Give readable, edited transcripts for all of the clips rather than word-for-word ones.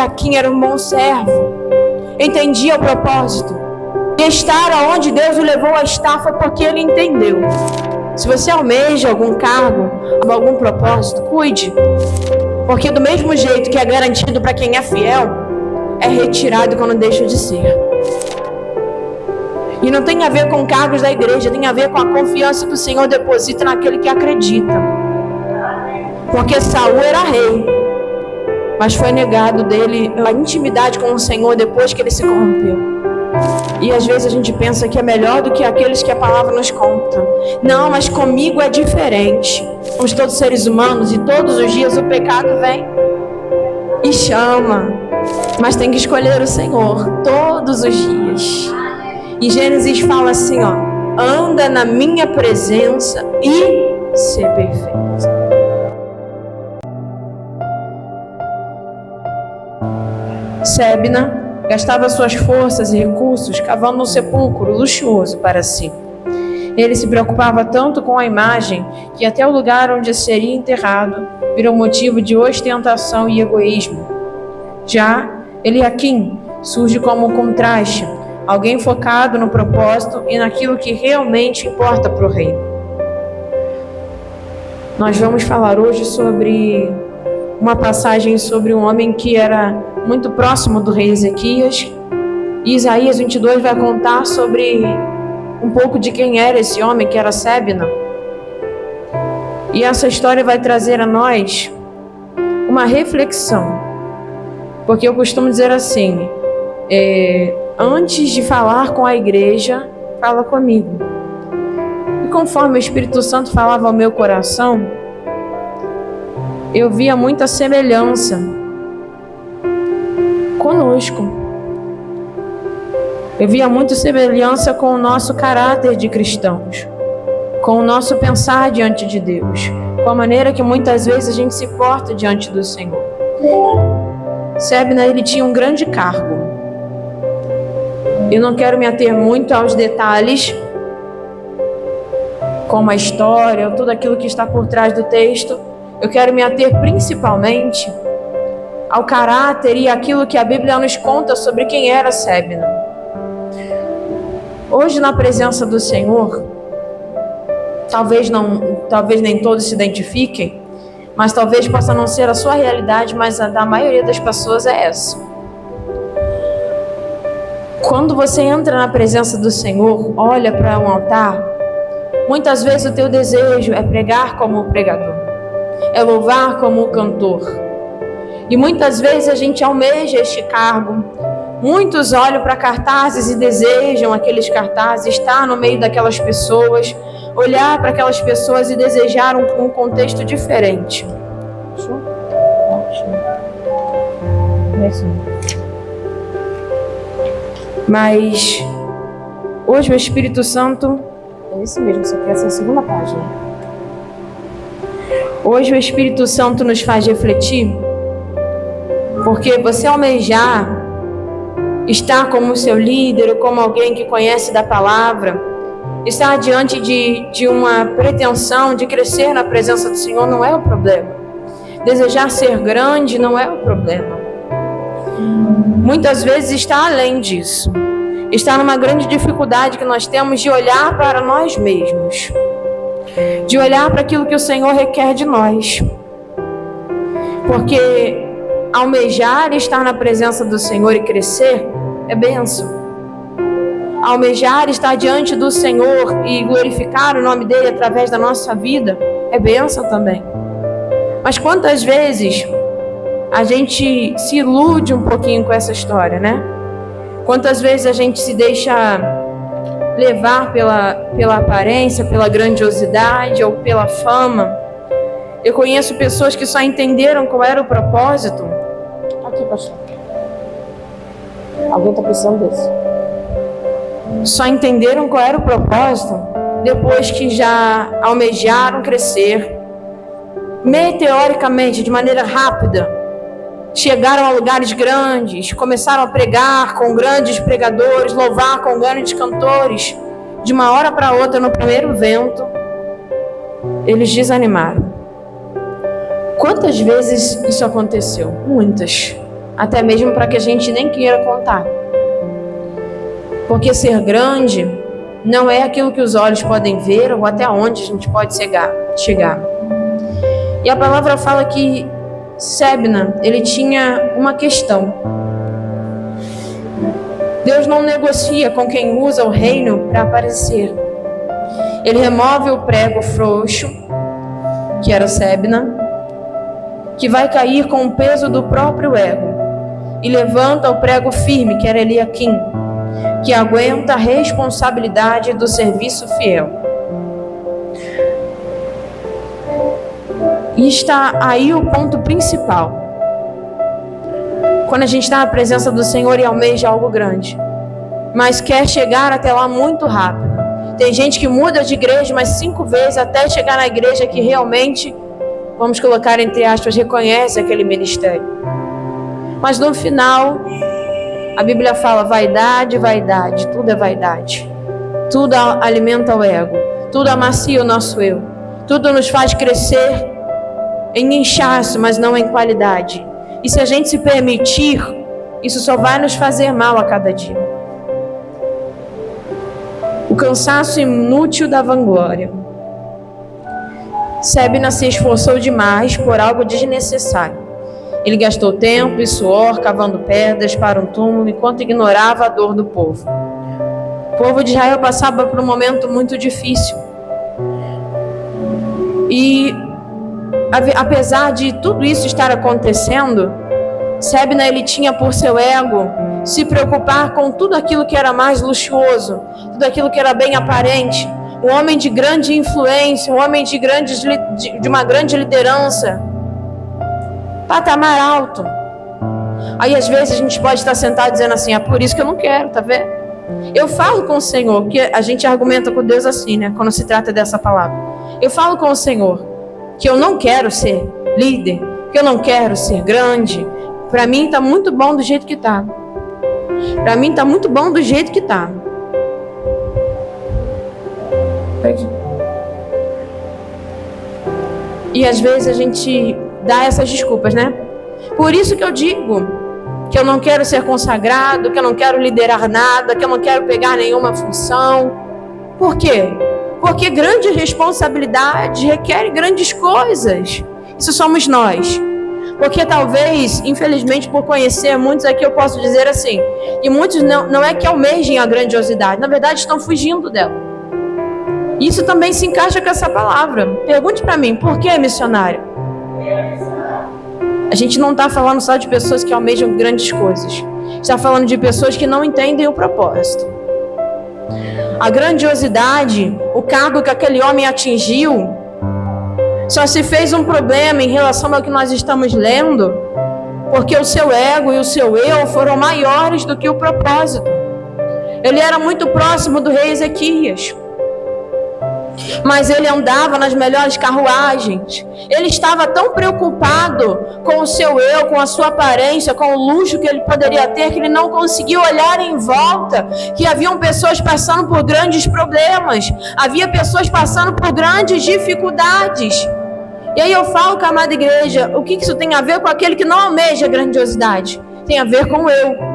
Eliaquim era um bom servo, entendia o propósito. E estar onde Deus o levou a estar foi porque ele entendeu. Se você almeja algum cargo, algum propósito, cuide. Porque do mesmo jeito que é garantido para quem é fiel, é retirado quando deixa de ser. E não tem a ver com cargos da igreja, tem a ver com a confiança que o Senhor deposita naquele que acredita. Porque Saul era rei, mas foi negado dele a intimidade com o Senhor depois que ele se corrompeu. E às vezes a gente pensa que é melhor do que aqueles que a palavra nos conta. Não, mas comigo é diferente. Somos todos seres humanos e todos os dias o pecado vem e chama. Mas tem que escolher o Senhor todos os dias. E Gênesis fala assim, ó: anda na minha presença e ser perfeito. Sebna gastava suas forças e recursos cavando um sepulcro luxuoso para si. Ele se preocupava tanto com a imagem que até o lugar onde seria enterrado virou motivo de ostentação e egoísmo. Já Eliaquim surge como um contraste, alguém focado no propósito e naquilo que realmente importa para o reino. Nós vamos falar hoje sobre uma passagem sobre um homem que era muito próximo do rei Ezequias. E Isaías 22 vai contar sobre um pouco de quem era esse homem, que era Sebna. E essa história vai trazer a nós uma reflexão. Porque eu costumo dizer assim, antes de falar com a igreja, fala comigo. E conforme o Espírito Santo falava ao meu coração, eu via muita semelhança conosco. Eu via muita semelhança com o nosso caráter de cristãos, com o nosso pensar diante de Deus, com a maneira que muitas vezes a gente se porta diante do Senhor. Sebna, ele tinha um grande cargo. Eu não quero me ater muito aos detalhes, como a história, ou tudo aquilo que está por trás do texto. Eu quero me ater principalmente ao caráter e aquilo que a Bíblia nos conta sobre quem era Sebna. Hoje, na presença do Senhor, talvez nem todos se identifiquem, mas talvez possa não ser a sua realidade, mas a da maioria das pessoas é essa. Quando você entra na presença do Senhor, olha para um altar, muitas vezes o teu desejo é pregar como o pregador, é louvar como o cantor. E muitas vezes a gente almeja este cargo. Muitos olham para cartazes e desejam aqueles cartazes, estar no meio daquelas pessoas, olhar para aquelas pessoas e desejar um contexto diferente. Mas hoje o Espírito Santo, é isso mesmo, isso aqui é essa segunda página. Hoje o Espírito Santo nos faz refletir, porque você almejar estar como seu líder ou como alguém que conhece da palavra, estar diante de uma pretensão de crescer na presença do Senhor não é o problema. Desejar ser grande não é o problema. Muitas vezes está além disso. Está numa grande dificuldade que nós temos de olhar para nós mesmos, de olhar para aquilo que o Senhor requer de nós. Porque almejar estar na presença do Senhor e crescer é bênção. Almejar estar diante do Senhor e glorificar o nome dele através da nossa vida é bênção também. Mas quantas vezes a gente se ilude um pouquinho com essa história, né? Quantas vezes a gente se deixa levar pela aparência, pela grandiosidade ou pela fama. Eu conheço pessoas que só entenderam qual era o propósito. Aqui, pastor. Alguém está precisando desse? Só entenderam qual era o propósito depois que já almejaram crescer, meteoricamente, de maneira rápida. Chegaram a lugares grandes, começaram a pregar com grandes pregadores, louvar com grandes cantores. De uma hora para outra, no primeiro vento, eles desanimaram. Quantas vezes isso aconteceu? Muitas. até mesmo para que a gente nem queira contar. Porque ser grande não é aquilo que os olhos podem ver ou até onde a gente pode chegar. E a palavra fala que Sebna, ele tinha uma questão. Deus não negocia com quem usa o reino para aparecer. Ele remove o prego frouxo, que era Sebna, que vai cair com o peso do próprio ego, e levanta o prego firme, que era Eliaquim, que aguenta a responsabilidade do serviço fiel. E está aí o ponto principal. Quando a gente está na presença do Senhor e almeja algo grande, mas quer chegar até lá muito rápido. Tem gente que muda de igreja umas 5 vezes até chegar na igreja que realmente, vamos colocar entre aspas, reconhece aquele ministério. Mas no final, a Bíblia fala vaidade, vaidade, tudo é vaidade. Tudo alimenta o ego, tudo amacia o nosso eu, tudo nos faz crescer em inchaço, mas não em qualidade. E se a gente se permitir, isso só vai nos fazer mal a cada dia. O cansaço inútil da vanglória. Sebna se esforçou demais por algo desnecessário. Ele gastou tempo e suor cavando pedras para um túmulo enquanto ignorava a dor do povo. O povo de Israel passava por um momento muito difícil. E apesar de tudo isso estar acontecendo, Sebna, ele tinha por seu ego se preocupar com tudo aquilo que era mais luxuoso, tudo aquilo que era bem aparente. Um homem de grande influência, um homem de uma grande liderança, patamar alto. Aí às vezes a gente pode estar sentado dizendo assim, é por isso que eu não quero, tá vendo? Eu falo com o Senhor, porque a gente argumenta com Deus assim, né? Quando se trata dessa palavra. Eu falo com o Senhor que eu não quero ser líder, que eu não quero ser grande. Para mim está muito bom do jeito que está. Para mim está muito bom do jeito que está. E às vezes a gente dá essas desculpas, né? Por isso que eu digo que eu não quero ser consagrado, que eu não quero liderar nada, que eu não quero pegar nenhuma função. Por quê? Porque grandes responsabilidades requerem grandes coisas. Isso somos nós. Porque talvez, infelizmente, por conhecer muitos aqui, eu posso dizer assim, e muitos não é que almejem a grandiosidade, na verdade estão fugindo dela. Isso também se encaixa com essa palavra. Pergunte para mim, por que, missionário? A gente não está falando só de pessoas que almejam grandes coisas. Está falando de pessoas que não entendem o propósito. A grandiosidade, o cargo que aquele homem atingiu, só se fez um problema em relação ao que nós estamos lendo, porque o seu ego e o seu eu foram maiores do que o propósito. Ele era muito próximo do rei Ezequias, mas ele andava nas melhores carruagens. Ele estava tão preocupado com o seu eu, com a sua aparência, com o luxo que ele poderia ter, que ele não conseguiu olhar em volta, que haviam pessoas passando por grandes problemas, havia pessoas passando por grandes dificuldades. E aí eu falo com a amada igreja, o que isso tem a ver com aquele que não almeja grandiosidade? Tem a ver com eu.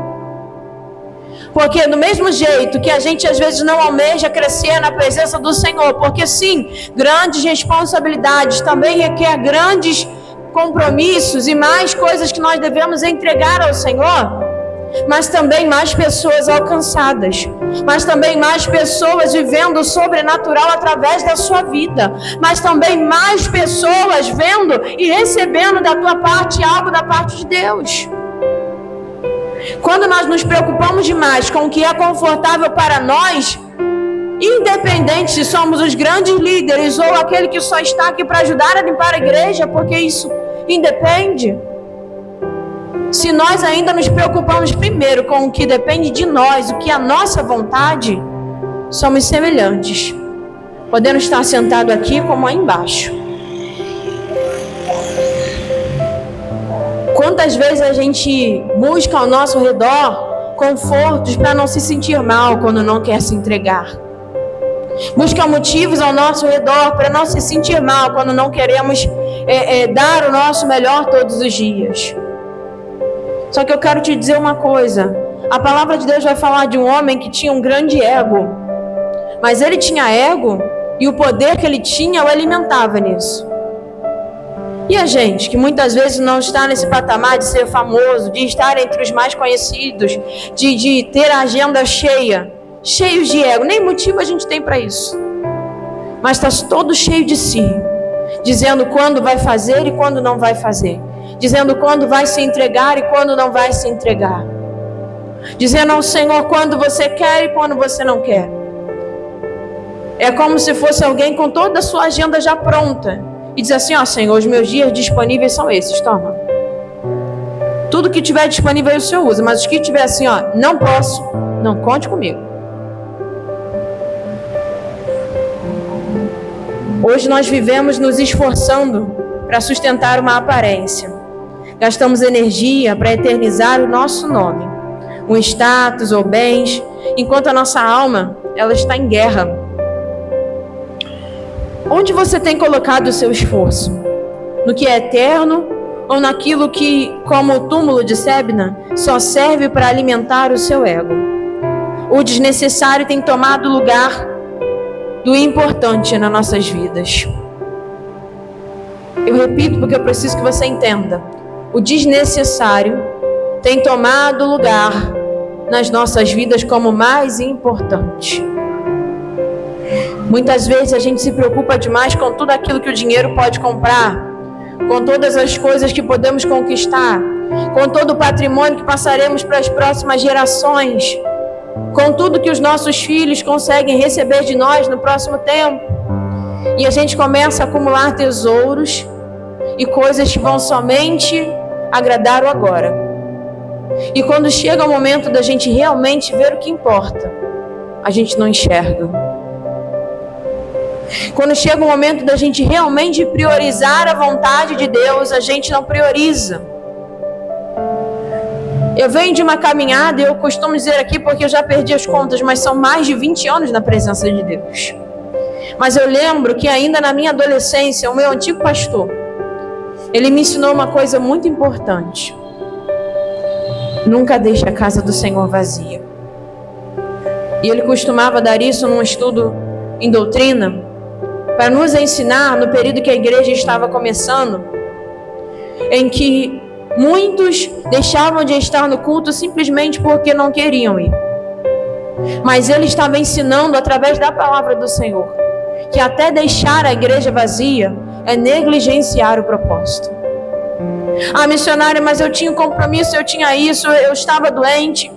Porque do mesmo jeito que a gente às vezes não almeja crescer na presença do Senhor, porque sim, grandes responsabilidades também requer grandes compromissos e mais coisas que nós devemos entregar ao Senhor, mas também mais pessoas alcançadas, mas também mais pessoas vivendo o sobrenatural através da sua vida, mas também mais pessoas vendo e recebendo da tua parte algo da parte de Deus. Quando nós nos preocupamos demais com o que é confortável para nós, independente se somos os grandes líderes ou aquele que só está aqui para ajudar a limpar a igreja, porque isso independe. Se nós ainda nos preocupamos primeiro com o que depende de nós, o que é a nossa vontade, somos semelhantes, podendo estar sentado aqui como aí embaixo. Quantas vezes a gente busca ao nosso redor confortos para não se sentir mal quando não quer se entregar? Busca motivos ao nosso redor para não se sentir mal quando não queremos dar o nosso melhor todos os dias. Só que eu quero te dizer uma coisa. A palavra de Deus vai falar de um homem que tinha um grande ego. Mas ele tinha ego e o poder que ele tinha o alimentava nisso. E a gente, que muitas vezes não está nesse patamar de ser famoso, de estar entre os mais conhecidos, de ter a agenda cheia, cheios de ego, nem motivo a gente tem para isso. Mas está todo cheio de si, dizendo quando vai fazer e quando não vai fazer, dizendo quando vai se entregar e quando não vai se entregar, dizendo ao Senhor quando você quer e quando você não quer. É como se fosse alguém com toda a sua agenda já pronta e diz assim: ó Senhor, os meus dias disponíveis são esses, toma. Tudo que tiver disponível aí o Senhor usa, mas os que tiver assim, ó, não posso, não conte comigo. Hoje nós vivemos nos esforçando para sustentar uma aparência. Gastamos energia para eternizar o nosso nome, um status ou bens, enquanto a nossa alma, ela está em guerra. Onde você tem colocado o seu esforço? No que é eterno ou naquilo que, como o túmulo de Sebna, só serve para alimentar o seu ego? O desnecessário tem tomado lugar do importante nas nossas vidas. Eu repito porque eu preciso que você entenda. O desnecessário tem tomado lugar nas nossas vidas como mais importante. Muitas vezes a gente se preocupa demais com tudo aquilo que o dinheiro pode comprar, com todas as coisas que podemos conquistar, com todo o patrimônio que passaremos para as próximas gerações, com tudo que os nossos filhos conseguem receber de nós no próximo tempo. E a gente começa a acumular tesouros e coisas que vão somente agradar o agora. E quando chega o momento da gente realmente ver o que importa, a gente não enxerga. Quando chega o momento da gente realmente priorizar a vontade de Deus, a gente não prioriza. Eu venho de uma caminhada, e eu costumo dizer aqui porque eu já perdi as contas, mas são mais de 20 anos na presença de Deus. Mas eu lembro que ainda na minha adolescência, o meu antigo pastor, ele me ensinou uma coisa muito importante: nunca deixe a casa do Senhor vazia. E ele costumava dar isso num estudo em doutrina, para nos ensinar no período que a igreja estava começando, em que muitos deixavam de estar no culto simplesmente porque não queriam ir. Mas ele estava ensinando através da palavra do Senhor que até deixar a igreja vazia é negligenciar o propósito. Ah, missionária, mas eu tinha um compromisso, eu tinha isso, eu estava doente.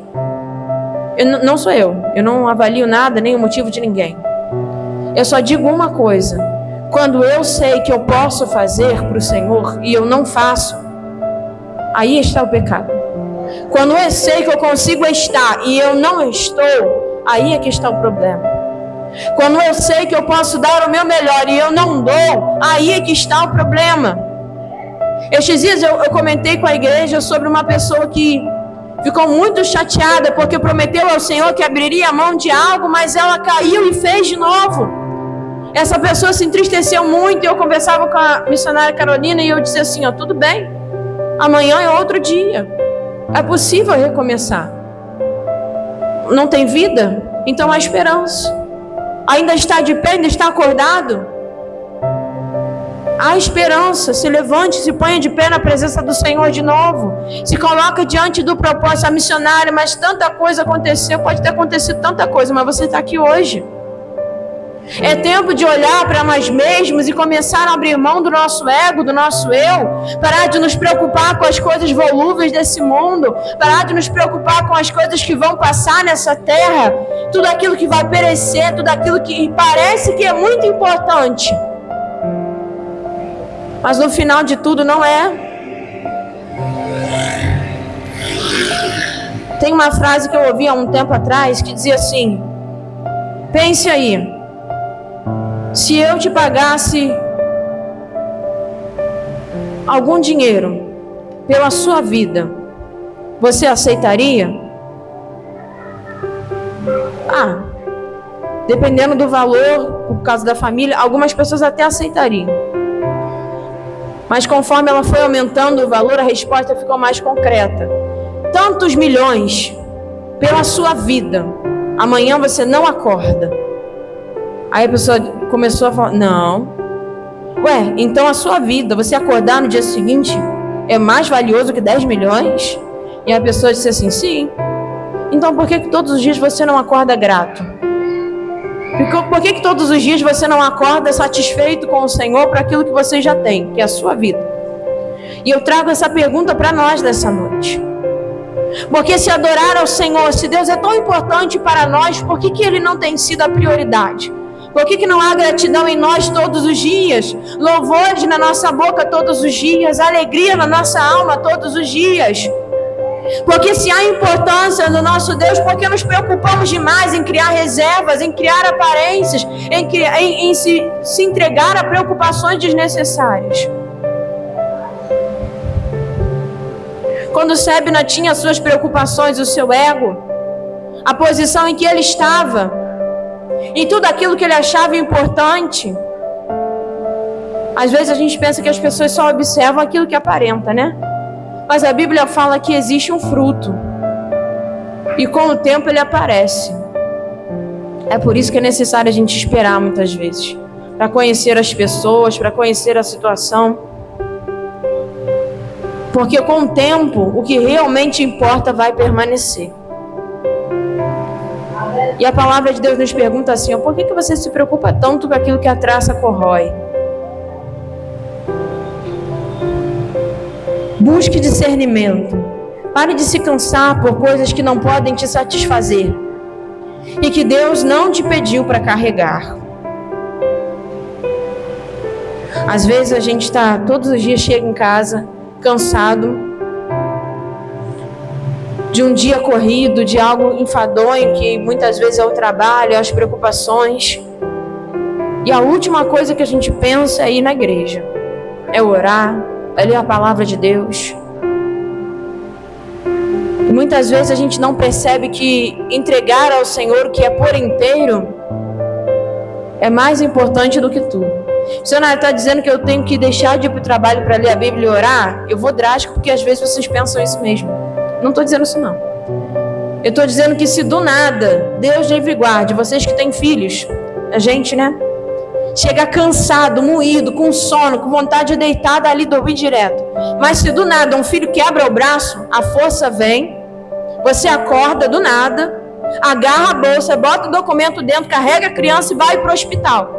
Não sou eu não avalio nada, nem o motivo de ninguém. Eu só digo uma coisa: quando eu sei que eu posso fazer para o Senhor e eu não faço, aí está o pecado. Quando eu sei que eu consigo estar e eu não estou, aí é que está o problema. Quando eu sei que eu posso dar o meu melhor e eu não dou, aí é que está o problema. Estes dias eu comentei com a igreja sobre uma pessoa que ficou muito chateada porque prometeu ao Senhor que abriria a mão de algo, mas ela caiu e fez de novo. Essa pessoa se entristeceu muito. Eu conversava com a missionária Carolina e eu disse assim: ó, tudo bem, amanhã é outro dia, é possível recomeçar. Não tem vida? Então há esperança. Ainda está de pé, ainda está acordado? Há esperança. Se levante, se ponha de pé na presença do Senhor de novo. Se coloca diante do propósito. A missionária, mas tanta coisa aconteceu. Pode ter acontecido tanta coisa, mas você está aqui hoje. É tempo de olhar para nós mesmos e começar a abrir mão do nosso ego, do nosso eu. Parar de nos preocupar com as coisas volúveis desse mundo. Parar de nos preocupar com as coisas que vão passar nessa terra. Tudo aquilo que vai perecer, tudo aquilo que parece que é muito importante, mas no final de tudo não é. Tem uma frase que eu ouvi há um tempo atrás que dizia assim: pense aí, se eu te pagasse algum dinheiro pela sua vida, você aceitaria? Dependendo do valor, por causa da família, algumas pessoas até aceitariam. Mas conforme ela foi aumentando o valor, a resposta ficou mais concreta. tantos milhões pela sua vida, amanhã você não acorda. Aí a pessoa começou a falar, não. Ué, então a sua vida, você acordar no dia seguinte, é mais valioso que 10 milhões? E a pessoa disse assim, sim. Então por que todos os dias você não acorda grato? Por que todos os dias você não acorda satisfeito com o Senhor para aquilo que você já tem, que é a sua vida? E eu trago essa pergunta para nós nessa noite. Porque se adorar ao Senhor, se Deus é tão importante para nós, por que Ele não tem sido a prioridade? Por que não há gratidão em nós todos os dias? Louvores na nossa boca todos os dias, alegria na nossa alma todos os dias? Porque se há importância no nosso Deus, porque nos preocupamos demais em criar reservas, em criar aparências, em se entregar a preocupações desnecessárias? Quando Sebna tinha suas preocupações, o seu ego, a posição em que ele estava, em tudo aquilo que ele achava importante, às vezes a gente pensa que as pessoas só observam aquilo que aparenta, né? Mas a Bíblia fala que existe um fruto, e com o tempo ele aparece. É por isso que é necessário a gente esperar muitas vezes, para conhecer as pessoas, para conhecer a situação. Porque com o tempo, o que realmente importa vai permanecer. E a palavra de Deus nos pergunta assim, por que você se preocupa tanto com aquilo que a traça corrói? Busque discernimento. Pare de se cansar por coisas que não podem te satisfazer e que Deus não te pediu para carregar. Às vezes a gente todos os dias chega em casa cansado de um dia corrido, de algo enfadonho que muitas vezes é o trabalho, as preocupações, e a última coisa que a gente pensa é ir na igreja, é orar, é ler a palavra de Deus. E muitas vezes a gente não percebe que entregar ao Senhor o que é por inteiro é mais importante do que tudo. O Senhor está dizendo que eu tenho que deixar de ir para o trabalho para ler a Bíblia e orar? Eu vou drástico, porque às vezes vocês pensam isso mesmo. Não estou dizendo isso não. Eu estou dizendo que se do nada, Deus livre e guarde, vocês que têm filhos, a gente, né? Chega cansado, moído, com sono, com vontade de deitar dali dormir direto. Mas se do nada um filho quebra o braço, a força vem, você acorda do nada, agarra a bolsa, bota o documento dentro, carrega a criança e vai para o hospital.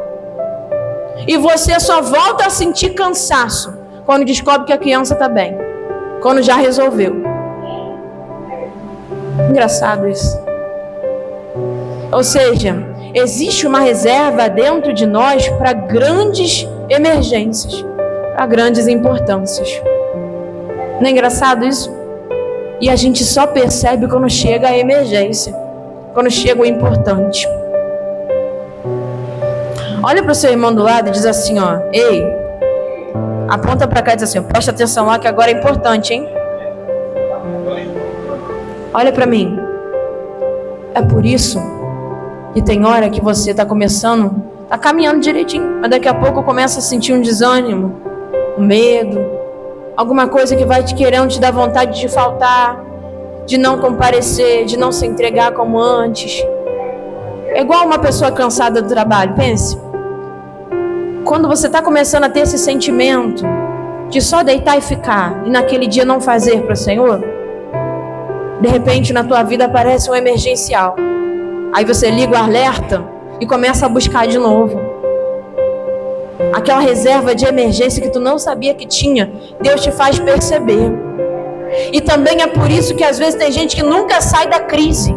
E você só volta a sentir cansaço quando descobre que a criança está bem, quando já resolveu. Engraçado isso. Ou seja, existe uma reserva dentro de nós para grandes emergências, para grandes importâncias. Não é engraçado isso? E a gente só percebe quando chega a emergência, quando chega o importante. Olha para o seu irmão do lado e diz assim, ei, aponta para cá e diz assim, presta atenção lá que agora é importante, hein? Olha para mim. É por isso que tem hora que você está começando, está caminhando direitinho, mas daqui a pouco começa a sentir um desânimo, um medo, alguma coisa que vai te querendo te dar vontade de faltar, de não comparecer, de não se entregar como antes. É igual uma pessoa cansada do trabalho, pense. Quando você está começando a ter esse sentimento de só deitar e ficar, e naquele dia não fazer para o Senhor, de repente na tua vida aparece um emergencial. Aí você liga o alerta e começa a buscar de novo. Aquela reserva de emergência que tu não sabia que tinha, Deus te faz perceber. E também é por isso que às vezes tem gente que nunca sai da crise.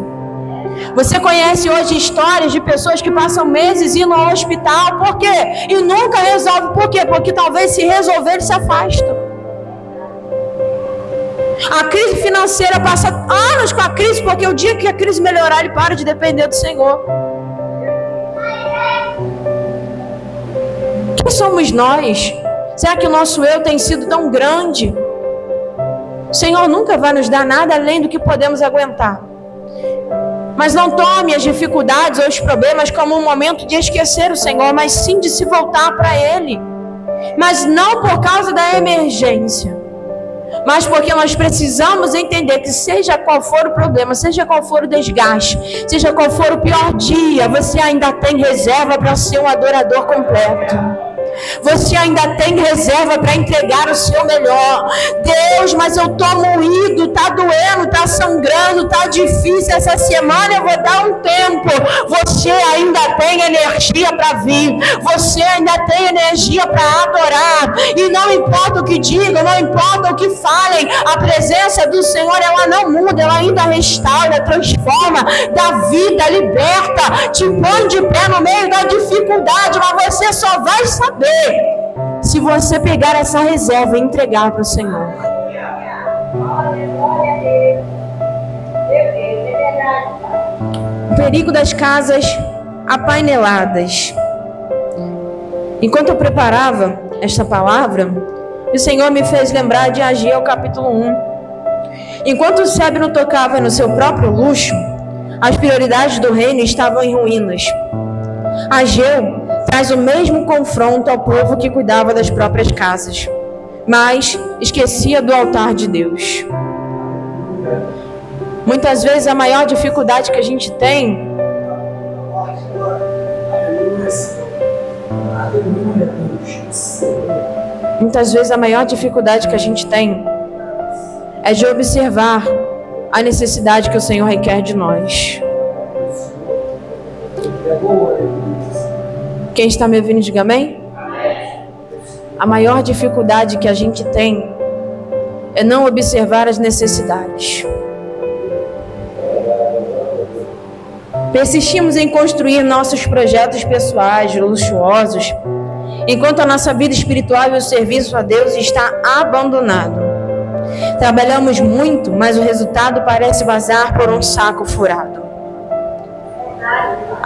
Você conhece hoje histórias de pessoas que passam meses indo ao hospital, por quê? E nunca resolve, por quê? Porque talvez se resolver eles se afastam. A crise financeira passa anos com a crise, porque o dia que a crise melhorar, ele para de depender do Senhor. Quem somos nós? Será que o nosso eu tem sido tão grande? O Senhor nunca vai nos dar nada além do que podemos aguentar. Mas não tome as dificuldades ou os problemas como um momento de esquecer o Senhor, mas sim de se voltar para Ele. Mas não por causa da emergência. mas porque nós precisamos entender que seja qual for o problema, seja qual for o desgaste, seja qual for o pior dia, você ainda tem reserva para ser um adorador completo. Você ainda tem reserva para entregar o seu melhor. Deus, mas eu tô moído, tá doendo, tá sangrando, tá difícil essa semana, eu vou dar um tempo. Você ainda tem energia para vir. Você ainda tem energia para adorar. E não importa o que digam, não importa o que falem, a presença do Senhor, ela não muda, ela ainda restaura, transforma, dá vida, liberta, te põe de pé no meio da dificuldade, mas você só vai saber se você pegar essa reserva e entregar para o Senhor. O perigo das casas apaineladas. Enquanto eu preparava esta palavra, o Senhor me fez lembrar de Ageu capítulo 1. Enquanto o Sébino tocava no seu próprio luxo, as prioridades do reino estavam em ruínas. Ageu traz o mesmo confronto ao povo que cuidava das próprias casas, mas esquecia do altar de Deus. Muitas vezes a maior dificuldade que a gente tem é de observar a necessidade que o Senhor requer de nós. Quem está me ouvindo, diga amém? A maior dificuldade que a gente tem é não observar as necessidades. Persistimos em construir nossos projetos pessoais luxuosos, enquanto a nossa vida espiritual e o serviço a Deus está abandonado. Trabalhamos muito, mas o resultado parece vazar por um saco furado.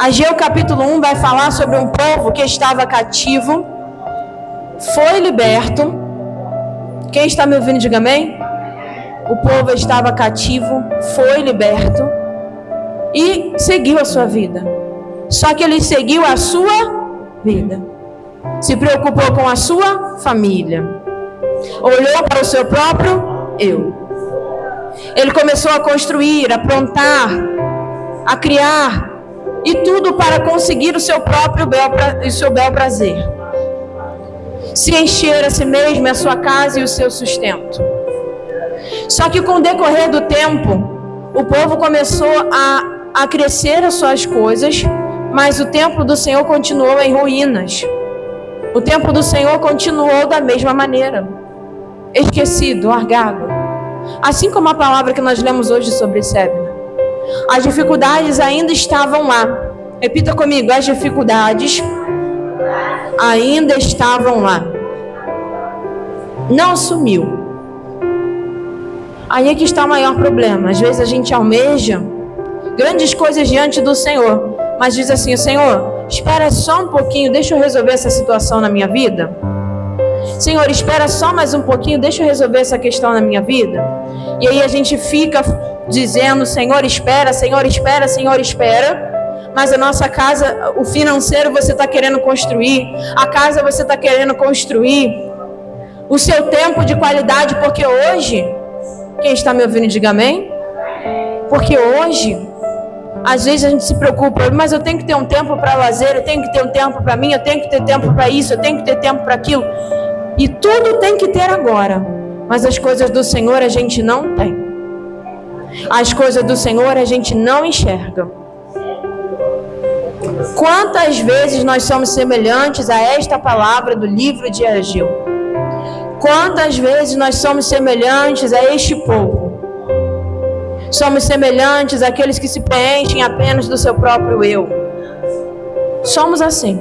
Ageu capítulo 1 vai falar sobre um povo que estava cativo, foi liberto. Quem está me ouvindo, diga amém? O povo estava cativo, foi liberto e seguiu a sua vida. Só que ele seguiu a sua vida. Se preocupou com a sua família. Olhou para o seu próprio eu. Ele começou a construir, a plantar, a criar, e tudo para conseguir o seu próprio bel prazer. Se encher a si mesmo, a sua casa e o seu sustento. Só que com o decorrer do tempo, o povo começou a crescer as suas coisas, mas o templo do Senhor continuou em ruínas. O templo do Senhor continuou da mesma maneira, esquecido, largado. Assim como a palavra que nós lemos hoje sobre Sébino. As dificuldades ainda estavam lá. Repita comigo, as dificuldades ainda estavam lá. Não sumiu. Aí é que está o maior problema. Às vezes a gente almeja grandes coisas diante do Senhor, mas diz assim: Senhor, espera só um pouquinho, deixa eu resolver essa situação na minha vida. Senhor, espera só mais um pouquinho, deixa eu resolver essa questão na minha vida. E aí a gente fica dizendo: Senhor, espera, Senhor, espera, Senhor, espera. Mas a nossa casa, o financeiro você está querendo construir, a casa você está querendo construir, o seu tempo de qualidade, porque hoje, quem está me ouvindo, diga amém? Porque hoje, às vezes a gente se preocupa, mas eu tenho que ter um tempo para lazer, eu tenho que ter um tempo para mim, eu tenho que ter tempo para isso, eu tenho que ter tempo para aquilo. E tudo tem que ter agora. Mas as coisas do Senhor a gente não tem. As coisas do Senhor a gente não enxerga. Quantas vezes nós somos semelhantes a esta palavra do livro de Ageu? Quantas vezes nós somos semelhantes a este povo? Somos semelhantes àqueles que se preenchem apenas do seu próprio eu. Somos assim.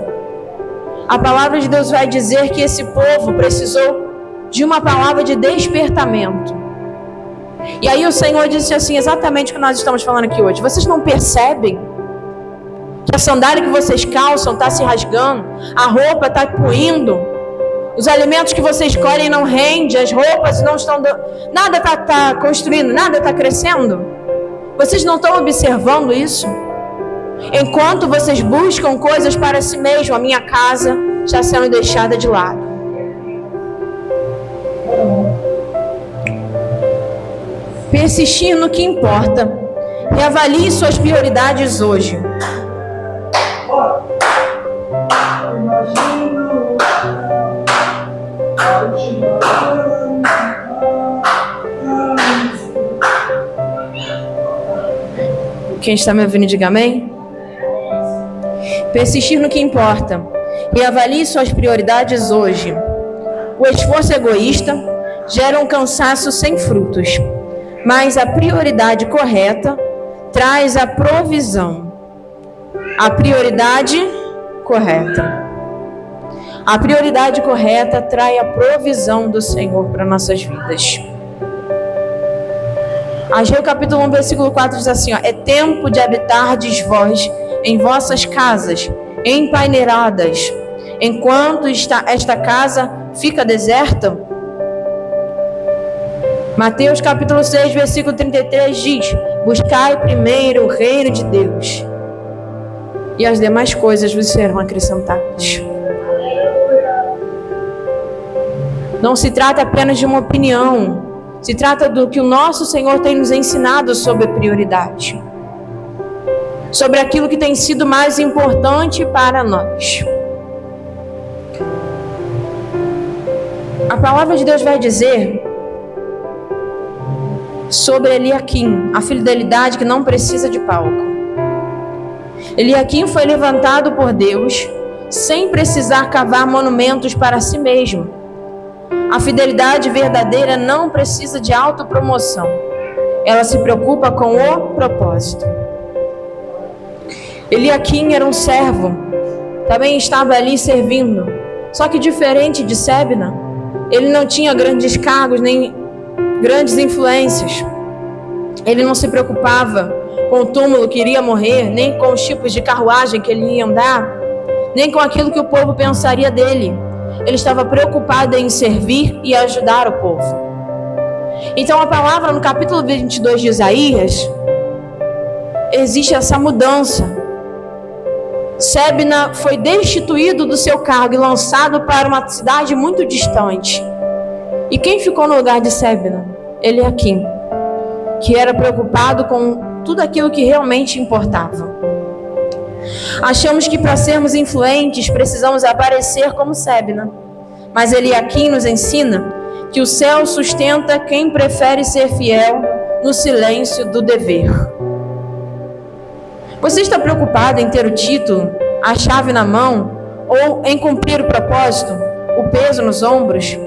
A palavra de Deus vai dizer que esse povo precisou de uma palavra de despertamento. E aí o Senhor disse assim, exatamente o que nós estamos falando aqui hoje. Vocês não percebem que a sandália que vocês calçam está se rasgando, a roupa está puindo, os alimentos que vocês colhem não rendem, as roupas não estão dando, nada está construindo, nada está crescendo? Vocês não estão observando isso? Enquanto vocês buscam coisas para si mesmo, a minha casa está sendo deixada de lado. Persistir no que importa. Reavalie suas prioridades hoje. Quem está me ouvindo, diga amém. Persistir no que importa. Reavalie suas prioridades hoje. O esforço egoísta gera um cansaço sem frutos, mas a prioridade correta traz a provisão. A prioridade correta. A prioridade correta traz a provisão do Senhor para nossas vidas. Ageu capítulo 1, versículo 4 diz assim, é tempo de habitardes vós em vossas casas, empaineladas, enquanto esta casa fica deserta. Mateus capítulo 6, versículo 33 diz, buscai primeiro o reino de Deus, e as demais coisas vos serão acrescentadas. Não se trata apenas de uma opinião, se trata do que o nosso Senhor tem nos ensinado sobre prioridade, sobre aquilo que tem sido mais importante para nós. A palavra de Deus vai dizer sobre Eliaquim, a fidelidade que não precisa de palco. Eliaquim foi levantado por Deus sem precisar cavar monumentos para si mesmo. A fidelidade verdadeira não precisa de autopromoção. Ela se preocupa com o propósito. Eliaquim era um servo, também estava ali servindo. Só que diferente de Sebna, ele não tinha grandes cargos nem grandes influências. Ele não se preocupava com o túmulo que iria morrer, nem com os tipos de carruagem que ele ia andar, nem com aquilo que o povo pensaria dele. Ele estava preocupado em servir e ajudar o povo. Então a palavra no capítulo 22 de Isaías, existe essa mudança. Sebna foi destituído do seu cargo e lançado para uma cidade muito distante. E quem ficou no lugar de Sebna? Eliaquim, que era preocupado com tudo aquilo que realmente importava. Achamos que para sermos influentes precisamos aparecer como Sebna, mas Eliaquim nos ensina que o céu sustenta quem prefere ser fiel no silêncio do dever. Você está preocupado em ter o título, a chave na mão, ou em cumprir o propósito, o peso nos ombros?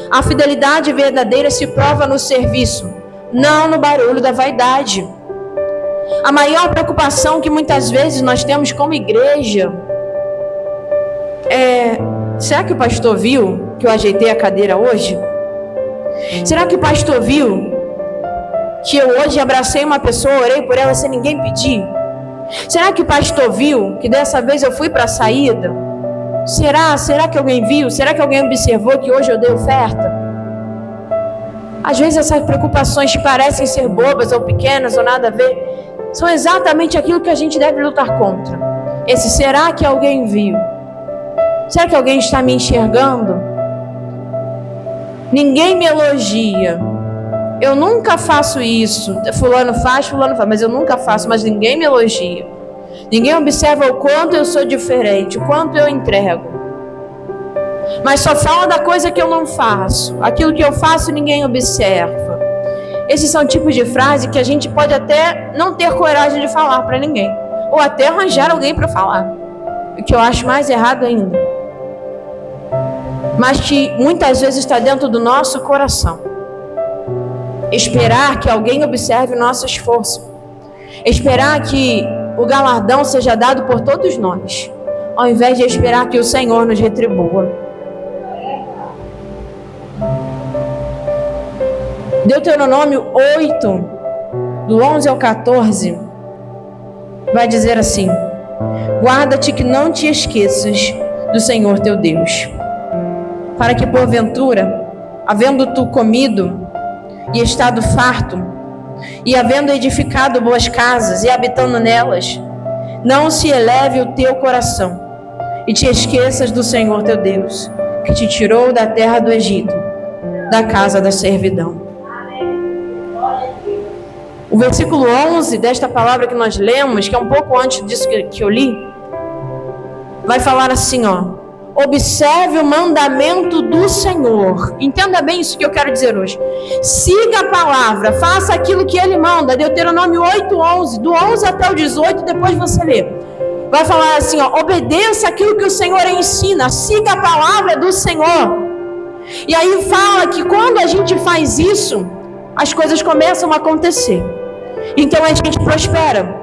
A fidelidade verdadeira se prova no serviço, não no barulho da vaidade. A maior preocupação que muitas vezes nós temos como igreja é: será que o pastor viu que eu ajeitei a cadeira hoje? Será que o pastor viu que eu hoje abracei uma pessoa, orei por ela sem ninguém pedir? Será que o pastor viu que dessa vez eu fui para a saída? Será que alguém viu? Será que alguém observou que hoje eu dei oferta? Às vezes essas preocupações que parecem ser bobas ou pequenas ou nada a ver, são exatamente aquilo que a gente deve lutar contra. Esse será que alguém viu? Será que alguém está me enxergando? Ninguém me elogia. Eu nunca faço isso. Fulano faz, mas eu nunca faço. Mas ninguém me elogia. Ninguém observa o quanto eu sou diferente, o quanto eu entrego. Mas só fala da coisa que eu não faço. Aquilo que eu faço ninguém observa. Esses são tipos de frase que a gente pode até não ter coragem de falar para ninguém, ou até arranjar alguém para falar, o que eu acho mais errado ainda, mas que muitas vezes está dentro do nosso coração. Esperar que alguém observe o nosso esforço, esperar que o galardão seja dado por todos nós, ao invés de esperar que o Senhor nos retribua. Deuteronômio 8, do 11 ao 14, vai dizer assim: guarda-te que não te esqueças do Senhor teu Deus, para que porventura, havendo tu comido e estado farto, e havendo edificado boas casas e habitando nelas, não se eleve o teu coração, e te esqueças do Senhor teu Deus, que te tirou da terra do Egito, da casa da servidão. O versículo 11 desta palavra que nós lemos, que é um pouco antes disso que eu li, vai falar assim, observe o mandamento do Senhor. Entenda bem isso que eu quero dizer hoje. Siga a palavra, faça aquilo que Ele manda. Deuteronômio 8:11, do 11 até o 18, depois você lê. Vai falar assim, obedeça aquilo que o Senhor ensina, siga a palavra do Senhor. E aí fala que quando a gente faz isso, as coisas começam a acontecer. Então a gente prospera.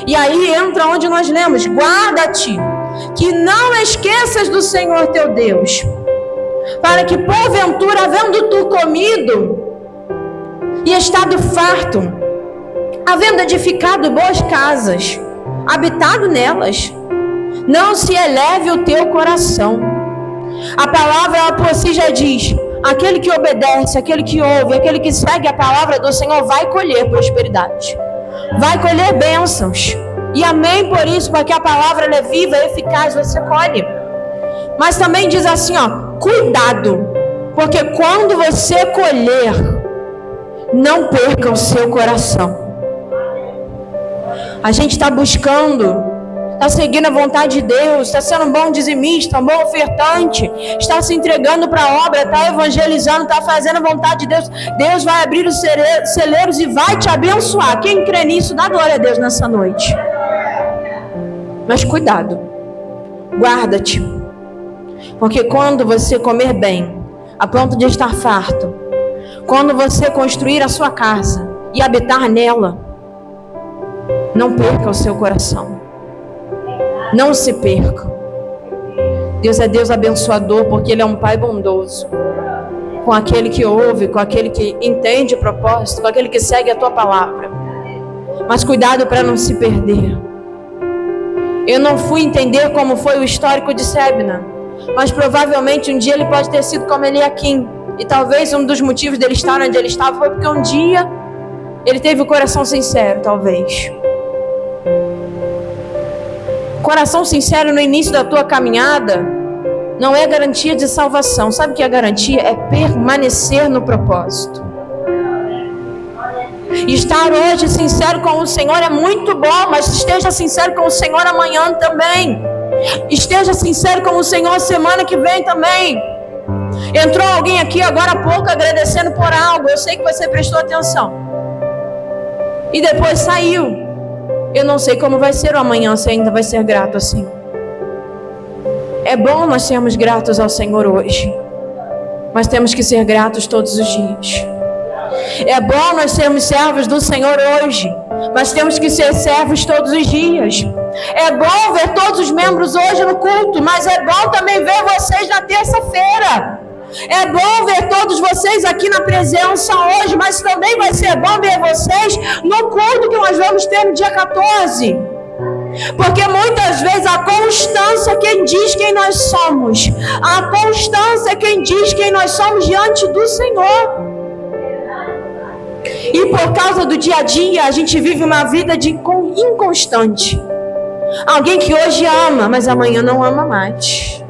E aí entra onde nós lemos, guarda-te, que não esqueças do Senhor teu Deus, para que porventura, havendo tu comido e estado farto, havendo edificado boas casas, habitado nelas, não se eleve o teu coração. A palavra, ela por si já diz, aquele que obedece, aquele que ouve, aquele que segue a palavra do Senhor vai colher prosperidade, vai colher bênçãos. E amém por isso, porque a palavra ela é viva e eficaz, você colhe. Mas também diz assim, cuidado, porque quando você colher, não perca o seu coração. A gente está buscando, está seguindo a vontade de Deus, está sendo um bom dizimista, um bom ofertante, está se entregando para a obra, está evangelizando, está fazendo a vontade de Deus. Deus vai abrir os celeiros e vai te abençoar. Quem crê nisso, dá glória a Deus nessa noite. Mas cuidado, guarda-te, porque quando você comer bem, a ponto de estar farto, quando você construir a sua casa e habitar nela, não perca o seu coração. Não se perca. Deus é Deus abençoador, porque Ele é um Pai bondoso com aquele que ouve, com aquele que entende o propósito, com aquele que segue a tua palavra. Mas cuidado para não se perder. Eu não fui entender como foi o histórico de Sebna, mas provavelmente um dia ele pode ter sido como Eliaquim. E talvez um dos motivos dele estar onde ele estava foi porque um dia ele teve o coração sincero, talvez. Coração sincero no início da tua caminhada não é garantia de salvação. Sabe o que é garantia? É permanecer no propósito. E estar hoje sincero com o Senhor é muito bom, mas esteja sincero com o Senhor amanhã também. Esteja sincero com o Senhor semana que vem também. Entrou alguém aqui agora há pouco agradecendo por algo. Eu sei que você prestou atenção. E depois saiu. Eu não sei como vai ser o amanhã, se ainda vai ser grato assim. É bom nós sermos gratos ao Senhor hoje, mas temos que ser gratos todos os dias. É bom nós sermos servos do Senhor hoje, mas temos que ser servos todos os dias. É bom ver todos os membros hoje no culto, mas é bom também ver vocês na terça-feira. É bom ver todos vocês aqui na presença hoje, mas também vai ser bom ver vocês no culto que nós vamos ter no dia 14. Porque muitas vezes a constância é quem diz quem nós somos. A constância é quem diz quem nós somos diante do Senhor. E por causa do dia a dia, a gente vive uma vida de inconstante. Alguém que hoje ama, mas amanhã não ama mais.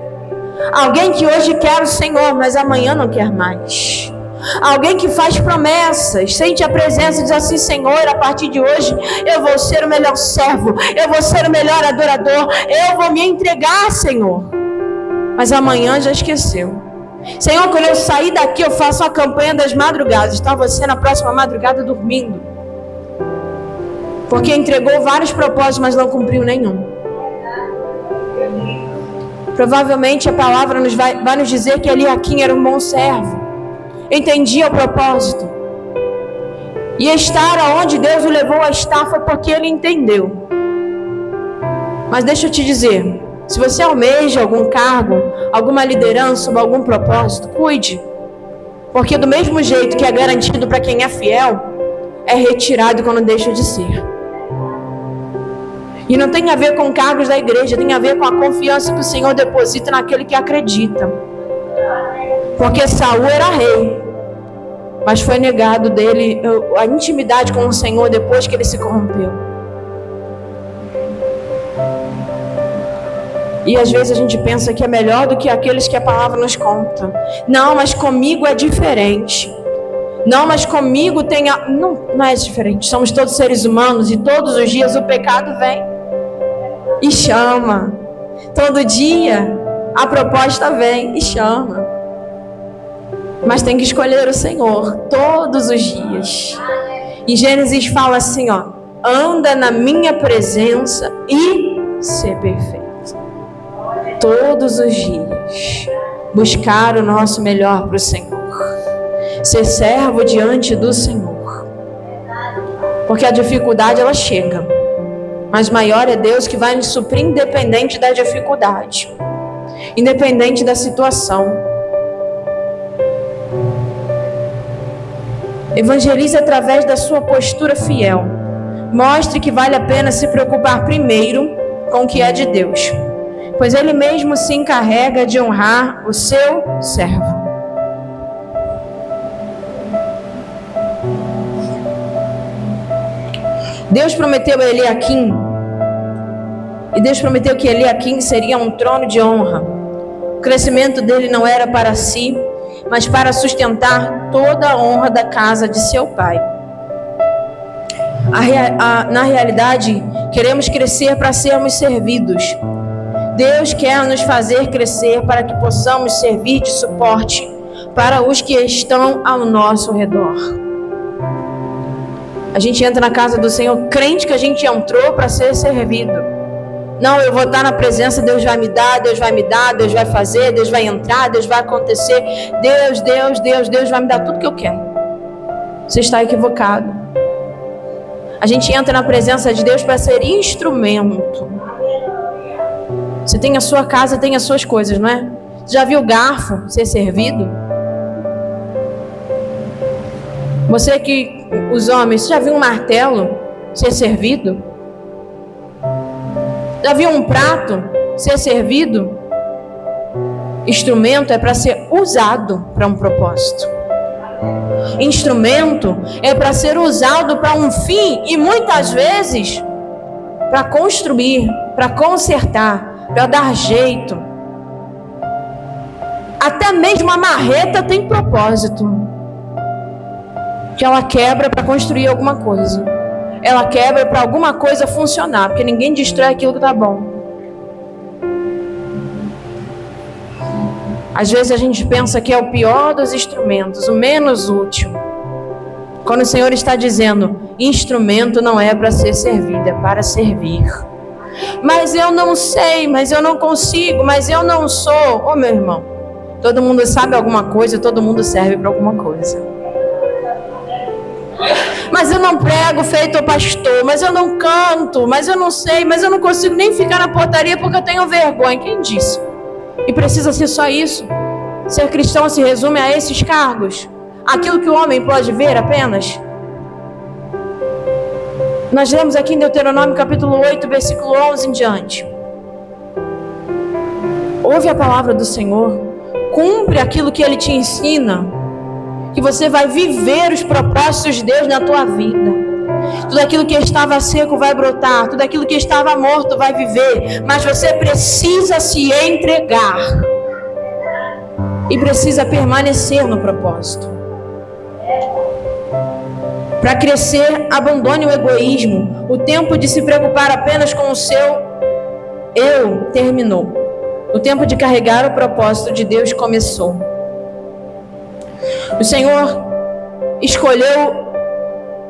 Alguém que hoje quer o Senhor, mas amanhã não quer mais. Alguém que faz promessas, sente a presença e diz assim: Senhor, a partir de hoje eu vou ser o melhor servo, eu vou ser o melhor adorador, eu vou me entregar, Senhor. Mas amanhã já esqueceu. Senhor, quando eu sair daqui eu faço a campanha das madrugadas. Está você na próxima madrugada dormindo, porque entregou vários propósitos, mas não cumpriu nenhum. Provavelmente a palavra vai nos dizer que Eliaquim era um bom servo, entendia o propósito, e estar aonde Deus o levou a estar foi porque ele entendeu. Mas deixa eu te dizer, se você almeja algum cargo, alguma liderança ou algum propósito, cuide, porque do mesmo jeito que é garantido para quem é fiel, é retirado quando deixa de ser. E não tem a ver com cargos da igreja, tem a ver com a confiança que o Senhor deposita naquele que acredita. Porque Saul era rei, mas foi negado dele a intimidade com o Senhor depois que ele se corrompeu. E às vezes a gente pensa que é melhor do que aqueles que a palavra nos conta. Não, mas comigo é diferente. Não, mas comigo tem... Não é diferente. Somos todos seres humanos e todos os dias o pecado vem e chama. Todo dia a proposta vem e chama. Mas tem que escolher o Senhor todos os dias. Em Gênesis fala assim, ó: anda na minha presença e ser perfeito. Todos os dias buscar o nosso melhor para o Senhor. Ser servo diante do Senhor. Porque a dificuldade ela chega, mas maior é Deus que vai nos suprir independente da dificuldade, independente da situação. Evangelize através da sua postura fiel. Mostre que vale a pena se preocupar primeiro com o que é de Deus, pois Ele mesmo se encarrega de honrar o seu servo. Deus prometeu a Eliaquim, e Deus prometeu que Eliaquim seria um trono de honra. O crescimento dele não era para si, mas para sustentar toda a honra da casa de seu pai. Na realidade, queremos crescer para sermos servidos. Deus quer nos fazer crescer para que possamos servir de suporte para os que estão ao nosso redor. A gente entra na casa do Senhor crente que a gente entrou para ser servido. Não, eu vou estar na presença, Deus vai me dar, Deus vai me dar, Deus vai fazer, Deus vai entrar, Deus vai acontecer. Deus vai me dar tudo que eu quero. Você está equivocado. A gente entra na presença de Deus para ser instrumento. Você tem a sua casa, tem as suas coisas, não é? Você já viu o garfo ser servido? Você que, os homens, já viu um martelo ser servido? Já viu um prato ser servido? Instrumento é para ser usado para um propósito. Instrumento é para ser usado para um fim e muitas vezes para construir, para consertar, para dar jeito. Até mesmo a marreta tem propósito. Que ela quebra para construir alguma coisa. Ela quebra para alguma coisa funcionar, porque ninguém destrói aquilo que está bom. Às vezes a gente pensa que é o pior dos instrumentos, o menos útil. Quando o Senhor está dizendo, instrumento não é para ser servido, é para servir. Mas eu não sei, mas eu não consigo, mas eu não sou. Ô meu irmão, todo mundo sabe alguma coisa, todo mundo serve para alguma coisa. Mas eu não prego feito pastor, mas eu não canto, mas eu não sei, mas eu não consigo nem ficar na portaria porque eu tenho vergonha. Quem disse? E precisa ser só isso? Ser cristão se resume a esses cargos? Aquilo que o homem pode ver apenas? Nós lemos aqui em Deuteronômio capítulo 8, versículo 11 em diante. Ouve a palavra do Senhor, cumpre aquilo que Ele te ensina, que você vai viver os propósitos de Deus na tua vida. Tudo aquilo que estava seco vai brotar, tudo aquilo que estava morto vai viver, mas você precisa se entregar e precisa permanecer no propósito. Para crescer, abandone o egoísmo. O tempo de se preocupar apenas com o seu eu terminou. O tempo de carregar o propósito de Deus começou. O Senhor escolheu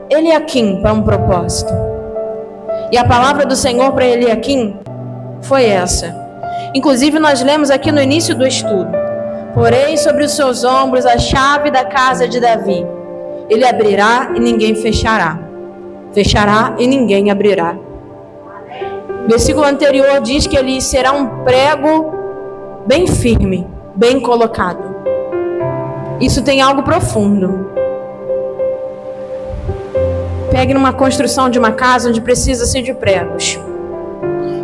Eliaquim para um propósito. E a palavra do Senhor para Eliaquim foi essa. Inclusive nós lemos aqui no início do estudo. Porém sobre os seus ombros a chave da casa de Davi. Ele abrirá e ninguém fechará. Fechará e ninguém abrirá. O versículo anterior diz que ele será um prego bem firme, bem colocado. Isso tem algo profundo. Pegue numa construção de uma casa onde precisa-se de pregos.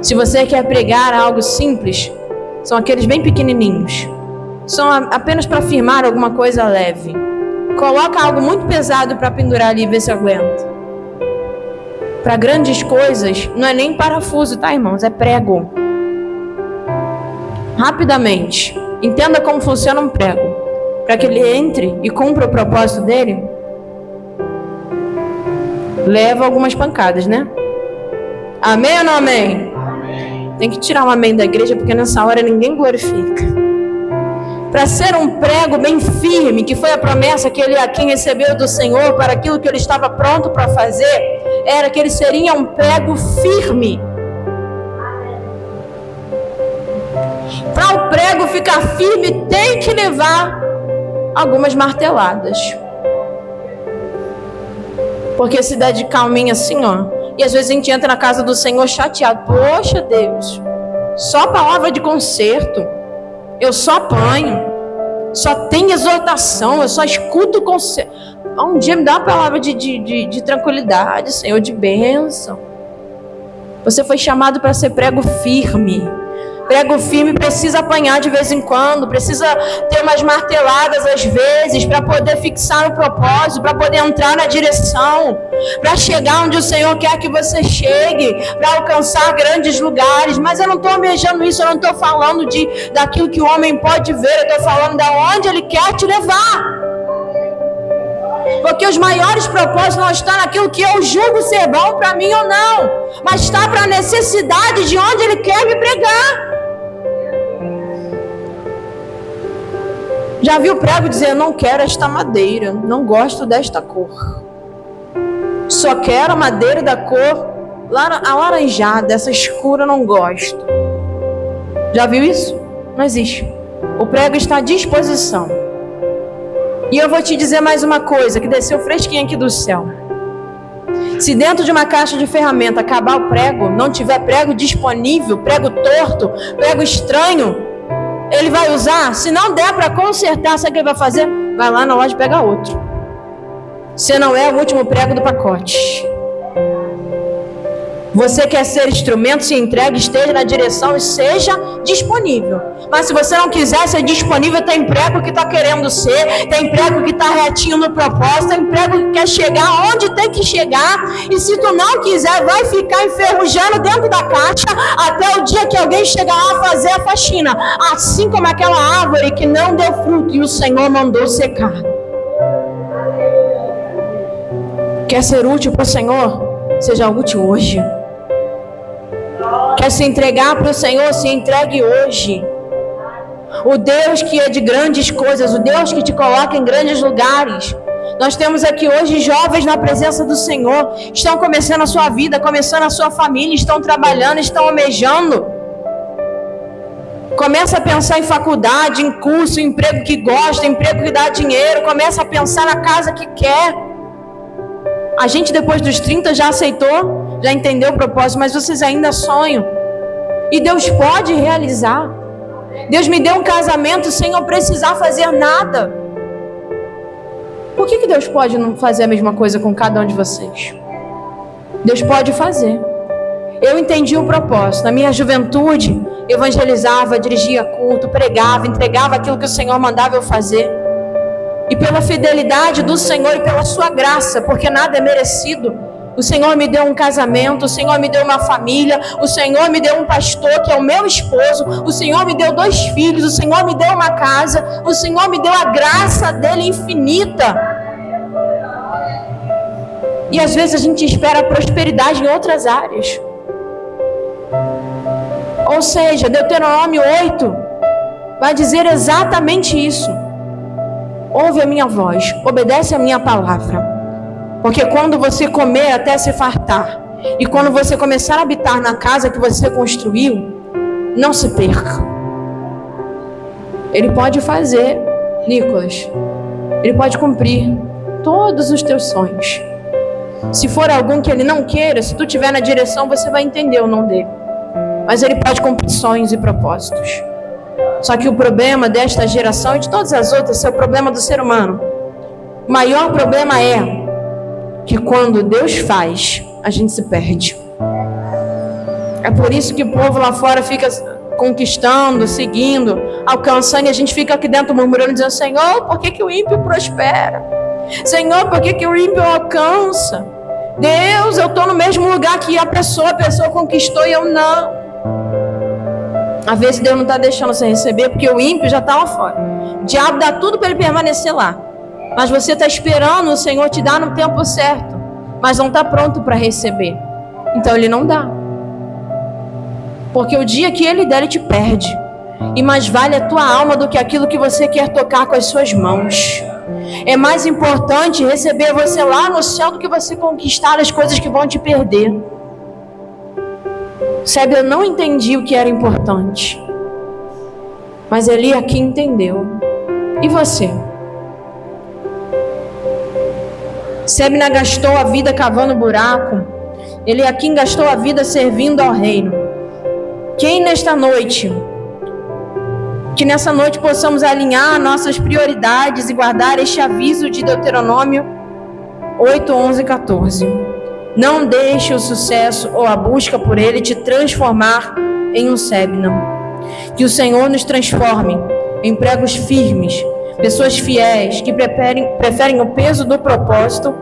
Se você quer pregar algo simples, são aqueles bem pequenininhos. São apenas para firmar alguma coisa leve. Coloca algo muito pesado para pendurar ali e ver se aguenta. Para grandes coisas, não é nem parafuso, tá, irmãos? É prego. Rapidamente, entenda como funciona um prego. Para que ele entre e cumpra o propósito dele, leva algumas pancadas, né? Amém ou não amém? Amém. Tem que tirar um amém da igreja, porque nessa hora ninguém glorifica. Para ser um prego bem firme, que foi a promessa que ele a quem recebeu do Senhor para aquilo que ele estava pronto para fazer, era que ele seria um prego firme. Para o prego ficar firme, tem que levar algumas marteladas. Porque se dá de calminha assim, ó, e às vezes a gente entra na casa do Senhor chateado. Poxa Deus, só palavra de conserto. Eu só apanho, só tem exortação, eu só escuto conselho. Um dia me dá uma palavra de tranquilidade, Senhor, de bênção. Você foi chamado para ser prego firme. Prego firme precisa apanhar de vez em quando, precisa ter umas marteladas às vezes, para poder fixar o propósito, para poder entrar na direção, para chegar onde o Senhor quer que você chegue, para alcançar grandes lugares. Mas eu não estou almejando isso, eu não estou falando daquilo que o homem pode ver, eu estou falando de onde Ele quer te levar. Porque os maiores propósitos não estão naquilo que eu julgo ser bom para mim ou não, mas está para a necessidade de onde Ele quer me pregar. Já viu o prego dizer: não quero esta madeira, não gosto desta cor, só quero a madeira da cor alaranjada, essa escura eu não gosto. Já viu isso? Não existe. O prego está à disposição. E eu vou te dizer mais uma coisa que desceu fresquinha aqui do céu. Se dentro de uma caixa de ferramenta acabar o prego, não tiver prego disponível, prego torto, prego estranho, ele vai usar. Se não der para consertar, sabe o que ele vai fazer? Vai lá na loja e pega outro. Você não é o último prego do pacote. Você quer ser instrumento, se entregue, esteja na direção e seja disponível. Mas se você não quiser ser disponível, tem prego que está querendo ser, tem prego que está retinho no propósito, tem prego que quer chegar onde tem que chegar. E se tu não quiser, vai ficar enferrujando dentro da caixa até o dia que alguém chegar lá a fazer a faxina. Assim como aquela árvore que não deu fruto e o Senhor mandou secar. Quer ser útil para o Senhor? Seja útil hoje. Quer se entregar para o Senhor? Se entregue hoje. O Deus que é de grandes coisas, o Deus que te coloca em grandes lugares. Nós temos aqui hoje jovens na presença do Senhor, estão começando a sua vida, começando a sua família, estão trabalhando, estão almejando. Começa a pensar em faculdade, em curso, em emprego que gosta, emprego que dá dinheiro, começa a pensar na casa que quer. A gente depois dos 30 já aceitou, já entendeu o propósito, mas vocês ainda sonham. E Deus pode realizar. Deus me deu um casamento sem eu precisar fazer nada. Por que Deus pode não fazer a mesma coisa com cada um de vocês? Deus pode fazer. Eu entendi o propósito. Na minha juventude, evangelizava, dirigia culto, pregava, entregava aquilo que o Senhor mandava eu fazer. E pela fidelidade do Senhor e pela sua graça, porque nada é merecido, o Senhor me deu um casamento, o Senhor me deu uma família, o Senhor me deu um pastor que é o meu esposo, o Senhor me deu 2 filhos, o Senhor me deu uma casa, o Senhor me deu a graça dele infinita. E às vezes a gente espera a prosperidade em outras áreas. Ou seja, Deuteronômio 8 vai dizer exatamente isso. Ouve a minha voz, obedece a minha palavra. Porque quando você comer até se fartar, e quando você começar a habitar na casa que você construiu, não se perca. Ele pode fazer, Nicolas, ele pode cumprir todos os teus sonhos. Se for algum que ele não queira, se tu estiver na direção, você vai entender o nome dele. Mas ele pode cumprir sonhos e propósitos. Só que o problema desta geração e de todas as outras é o problema do ser humano. O maior problema é que quando Deus faz, a gente se perde. É por isso que o povo lá fora fica conquistando, seguindo, alcançando, e a gente fica aqui dentro murmurando, dizendo: Senhor, por que o ímpio prospera? Senhor, por que o ímpio alcança? Deus, eu estou no mesmo lugar que a pessoa conquistou e eu não. Às vezes Deus não está deixando você receber, porque o ímpio já está lá fora. O diabo dá tudo para ele permanecer lá. Mas você está esperando o Senhor te dar no tempo certo. mas não está pronto para receber. Então ele não dá. Porque o dia que ele der, ele te perde. E mais vale a tua alma do que aquilo que você quer tocar com as suas mãos. É mais importante receber você lá no céu do que você conquistar as coisas que vão te perder. Sabe, eu não entendi o que era importante, mas Eliaquim entendeu. E você? Sebna gastou a vida cavando buraco. Eliaquim gastou a vida servindo ao reino. Quem nesta noite, que nessa noite possamos alinhar nossas prioridades e guardar este aviso de Deuteronômio 8, 11 e 14. Não deixe o sucesso ou a busca por ele te transformar em um Sebna. Que o Senhor nos transforme em pregos firmes, pessoas fiéis que preferem o peso do propósito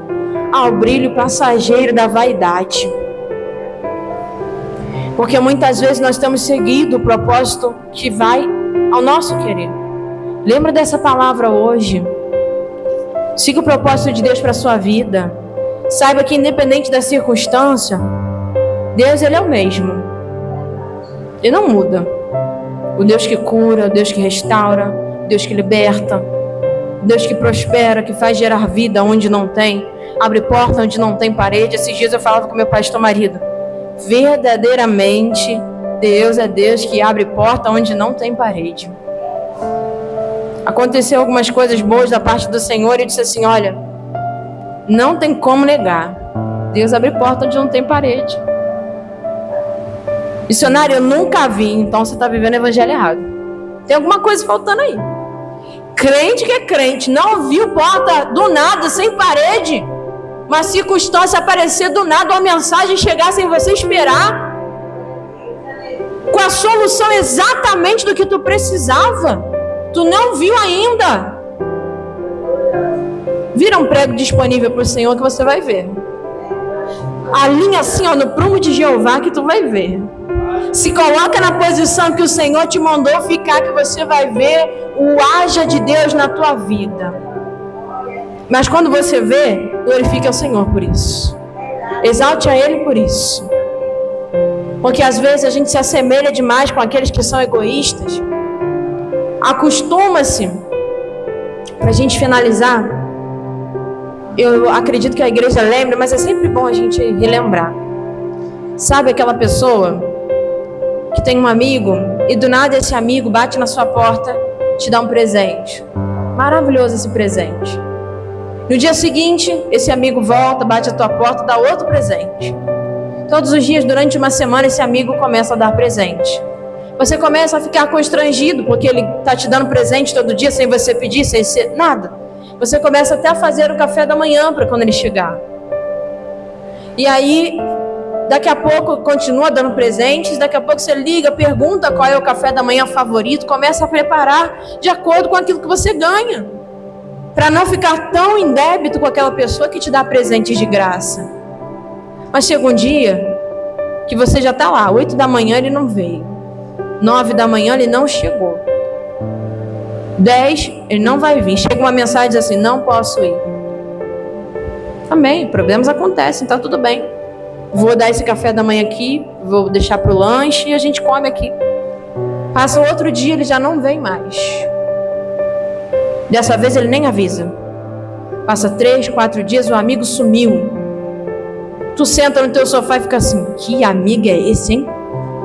ao brilho passageiro da vaidade. Porque muitas vezes nós estamos seguindo o propósito que vai ao nosso querer. Lembra dessa palavra hoje. Siga o propósito de Deus para a sua vida. Saiba que independente da circunstância, Deus, Ele é o mesmo. Ele não muda. O Deus que cura, o Deus que restaura, o Deus que liberta, o Deus que prospera, que faz gerar vida onde não tem, abre porta onde não tem parede. Esses dias eu falava com meu pastor marido. Verdadeiramente, Deus é Deus que abre porta onde não tem parede. Aconteceu algumas coisas boas da parte do Senhor e disse assim, olha, não tem como negar. Deus abre porta onde não tem parede. Missionário, eu nunca vi. Então você está vivendo o evangelho errado. Tem alguma coisa faltando aí. Crente que é crente, não viu porta do nada, sem parede. Uma circunstância aparecer do nada, uma mensagem chegar sem você esperar, com a solução exatamente do que tu precisava. Tu não viu ainda. Vira um prego disponível para o Senhor que você vai ver. Alinha assim, ó, no prumo de Jeová que tu vai ver. Se coloca na posição que o Senhor te mandou ficar, que você vai ver o haja de Deus na tua vida. Mas quando você vê, glorifique ao Senhor por isso. Exalte a Ele por isso. Porque às vezes a gente se assemelha demais com aqueles que são egoístas. Acostuma-se. Para a gente finalizar, eu acredito que a igreja lembra, mas é sempre bom a gente relembrar. Sabe aquela pessoa que tem um amigo e do nada esse amigo bate na sua porta, te dá um presente. Maravilhoso esse presente. No dia seguinte, esse amigo volta, bate a tua porta, dá outro presente. Todos os dias, durante uma semana, esse amigo começa a dar presente. Você começa a ficar constrangido, porque ele está te dando presente todo dia, sem você pedir, sem ser nada. Você começa até a fazer o café da manhã para quando ele chegar. E aí, daqui a pouco, continua dando presentes, daqui a pouco você liga, pergunta qual é o café da manhã favorito, começa a preparar de acordo com aquilo que você ganha. Para não ficar tão em débito com aquela pessoa que te dá presentes de graça. Mas chega um dia que você já está lá, 8 da manhã ele não veio, 9 da manhã ele não chegou, 10 ele não vai vir, chega uma mensagem diz assim, não posso ir. Amém, problemas acontecem, tá tudo bem. Vou dar esse café da manhã aqui, vou deixar para o lanche e a gente come aqui. Passa o outro dia, ele já não vem mais. Dessa vez ele nem avisa. Passa 3, 4 dias, o amigo sumiu. Tu senta no teu sofá e fica assim, que amigo é esse, hein?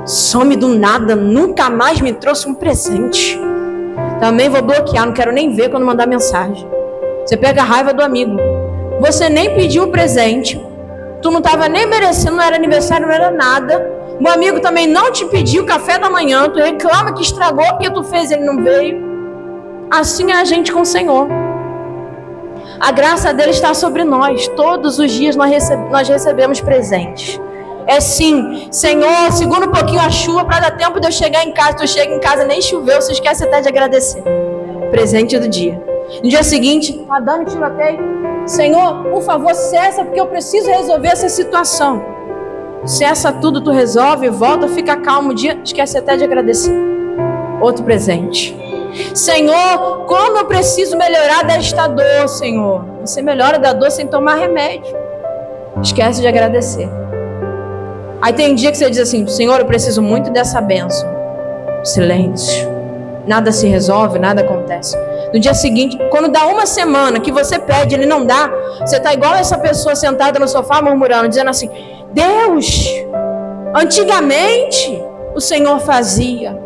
Some do nada, nunca mais me trouxe um presente. Também vou bloquear, não quero nem ver quando mandar mensagem. Você pega a raiva do amigo. Você nem pediu o presente. Tu não estava nem merecendo, não era aniversário, não era nada. O amigo também não te pediu café da manhã. Tu reclama que estragou porque tu fez, ele não veio. Assim é a gente com o Senhor. A graça dele está sobre nós. Todos os dias nós recebemos presentes. É sim, Senhor, segura um pouquinho a chuva para dar tempo de eu chegar em casa. Tu chega em casa, nem choveu, você esquece até de agradecer. Presente do dia. No dia seguinte, tá dando tiroteio. Senhor, por favor, cessa, porque eu preciso resolver essa situação. Cessa tudo, tu resolve, volta, fica calmo. Um dia, esquece até de agradecer. Outro presente. Senhor, como eu preciso melhorar desta dor, Senhor. Você melhora da dor sem tomar remédio. Esquece de agradecer. Aí tem um dia que você diz assim: Senhor, eu preciso muito dessa bênção. Silêncio. Nada se resolve, nada acontece. No dia seguinte, quando dá uma semana que você pede, ele não dá, você está igual essa pessoa sentada no sofá murmurando, dizendo assim: Deus, antigamente o Senhor fazia,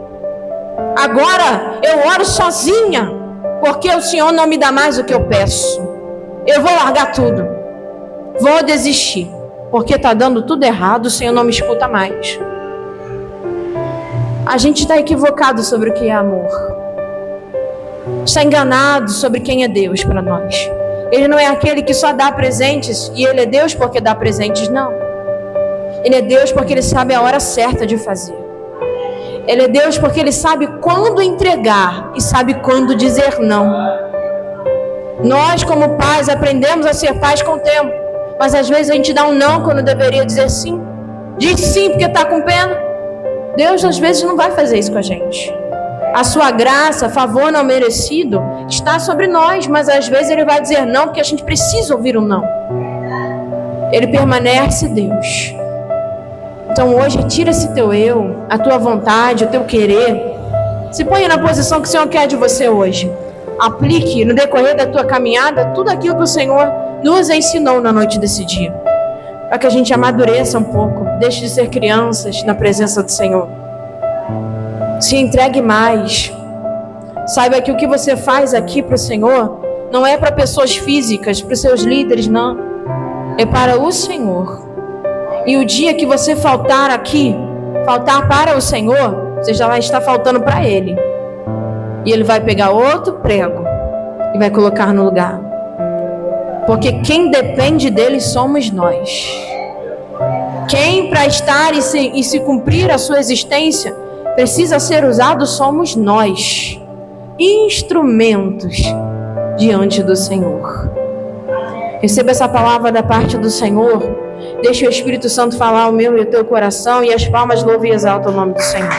agora eu oro sozinha, porque o Senhor não me dá mais o que eu peço. Eu vou largar tudo, vou desistir, porque está dando tudo errado, o Senhor não me escuta mais. A gente está equivocado sobre o que é amor. Está enganado sobre quem é Deus para nós. Ele não é aquele que só dá presentes e Ele é Deus porque dá presentes, não. Ele é Deus porque Ele sabe a hora certa de fazer. Ele é Deus porque Ele sabe quando entregar e sabe quando dizer não. Nós, como pais, aprendemos a ser pais com o tempo, mas às vezes a gente dá um não quando deveria dizer sim. Diz sim porque está com pena. Deus às vezes não vai fazer isso com a gente. A sua graça, favor não merecido, está sobre nós, mas às vezes Ele vai dizer não, porque a gente precisa ouvir um não. Ele permanece Deus. Então hoje, tira esse teu eu, a tua vontade, o teu querer. Se ponha na posição que o Senhor quer de você hoje. Aplique no decorrer da tua caminhada tudo aquilo que o Senhor nos ensinou na noite desse dia, para que a gente amadureça um pouco, deixe de ser crianças na presença do Senhor. Se entregue mais. Saiba que o que você faz aqui para o Senhor não é para pessoas físicas, para os seus líderes, não. É para o Senhor. E o dia que você faltar aqui, faltar para o Senhor, você já vai estar faltando para Ele. E Ele vai pegar outro prego e vai colocar no lugar. Porque quem depende dele somos nós. Quem para estar e se cumprir a sua existência precisa ser usado somos nós. Instrumentos diante do Senhor. Receba essa palavra da parte do Senhor. Deixe o Espírito Santo falar ao meu e ao teu coração, e as palmas louvam e exaltam o nome do Senhor.